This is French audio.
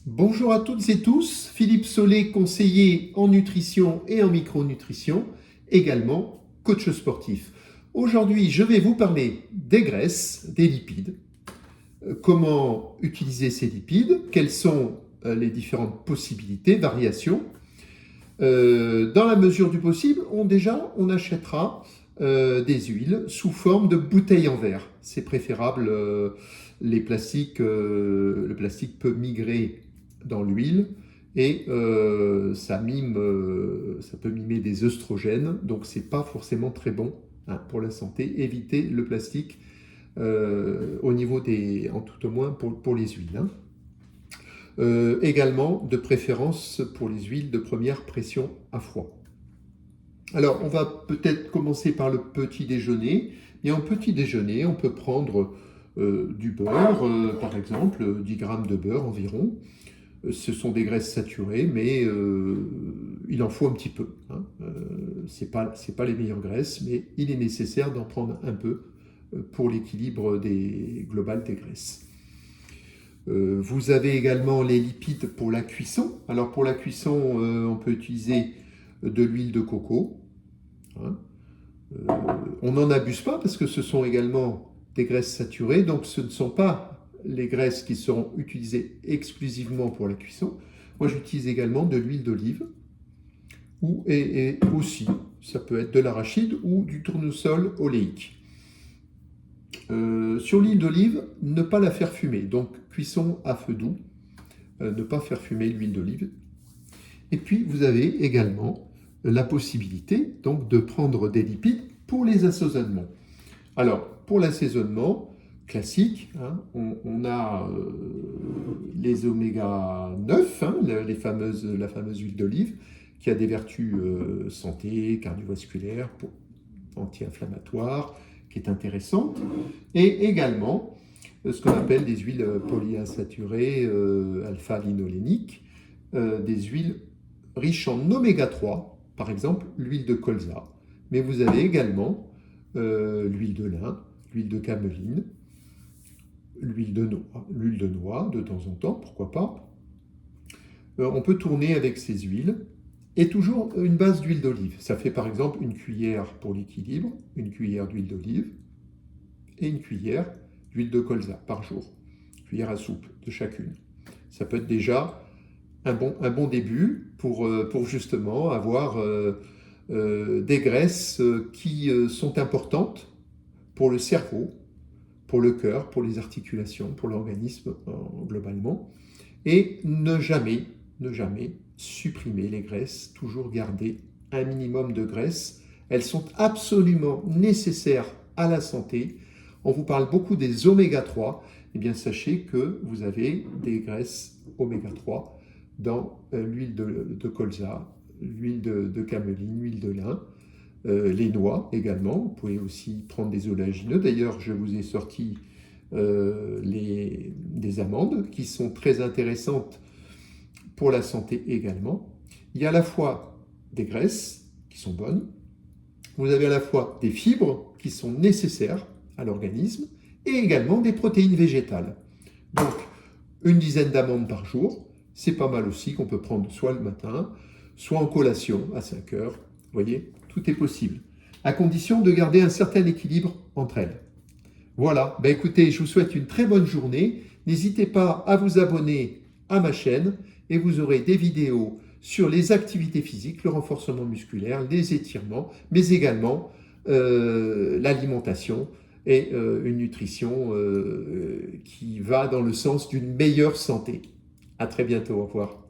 Bonjour à toutes et tous, Philippe Solé, conseiller en nutrition et en micronutrition, également coach sportif. Aujourd'hui, je vais vous parler des graisses, des lipides, comment utiliser ces lipides, quelles sont les différentes possibilités, variations. Dans la mesure du possible, on achètera des huiles sous forme de bouteilles en verre. C'est préférable, le plastique peut migrer dans l'huile et ça peut mimer des œstrogènes, donc c'est pas forcément très bon pour la santé. Évitez le plastique au niveau en tout au moins pour les huiles. Également, de préférence pour les huiles de première pression à froid. Alors, on va peut-être commencer par le petit déjeuner. Et en petit déjeuner, on peut prendre du beurre, par exemple, 10 grammes de beurre environ. Ce sont des graisses saturées, mais il en faut un petit peu. C'est pas les meilleures graisses, mais il est nécessaire d'en prendre un peu pour l'équilibre global des graisses. Vous avez également les lipides pour la cuisson. Alors pour la cuisson, on peut utiliser de l'huile de coco. On n'en abuse pas parce que ce sont également des graisses saturées, donc ce ne sont pas les graisses qui seront utilisées exclusivement pour la cuisson. Moi, j'utilise également de l'huile d'olive et aussi, ça peut être de l'arachide ou du tournesol oléique. Sur l'huile d'olive, ne pas la faire fumer, donc cuisson à feu doux, ne pas faire fumer l'huile d'olive. Et puis vous avez également la possibilité donc de prendre des lipides pour les assaisonnements. Alors pour l'assaisonnement classique, on a les oméga 9, la fameuse huile d'olive, qui a des vertus santé, cardiovasculaires, anti-inflammatoires, qui est intéressante, et également ce qu'on appelle des huiles polyinsaturées alpha-linoléniques, des huiles riches en oméga 3, par exemple l'huile de colza, mais vous avez également l'huile de lin, l'huile de cameline, l'huile de noix de temps en temps, pourquoi pas. On peut tourner avec ces huiles et toujours une base d'huile d'olive. Ça fait par exemple une cuillère pour l'équilibre, une cuillère d'huile d'olive et une cuillère d'huile de colza par jour. Cuillère à soupe de chacune. Ça peut être déjà un bon début pour justement avoir des graisses qui sont importantes pour le cerveau, pour le cœur, pour les articulations, pour l'organisme globalement. Et ne jamais supprimer les graisses, toujours garder un minimum de graisses. Elles sont absolument nécessaires à la santé. On vous parle beaucoup des oméga 3. Eh bien, sachez que vous avez des graisses oméga 3 dans l'huile de colza, l'huile de cameline, l'huile de lin, les noix également. Vous pouvez aussi prendre des oléagineux. D'ailleurs, je vous ai sorti des amandes qui sont très intéressantes pour la santé également. Il y a à la fois des graisses qui sont bonnes, vous avez à la fois des fibres qui sont nécessaires à l'organisme et également des protéines végétales. Donc, une dizaine d'amandes par jour, c'est pas mal aussi qu'on peut prendre soit le matin, soit en collation à 5 heures. Vous voyez, tout est possible, à condition de garder un certain équilibre entre elles. Voilà, écoutez, je vous souhaite une très bonne journée. N'hésitez pas à vous abonner à ma chaîne et vous aurez des vidéos sur les activités physiques, le renforcement musculaire, les étirements, mais également l'alimentation et une nutrition qui va dans le sens d'une meilleure santé. À très bientôt, au revoir.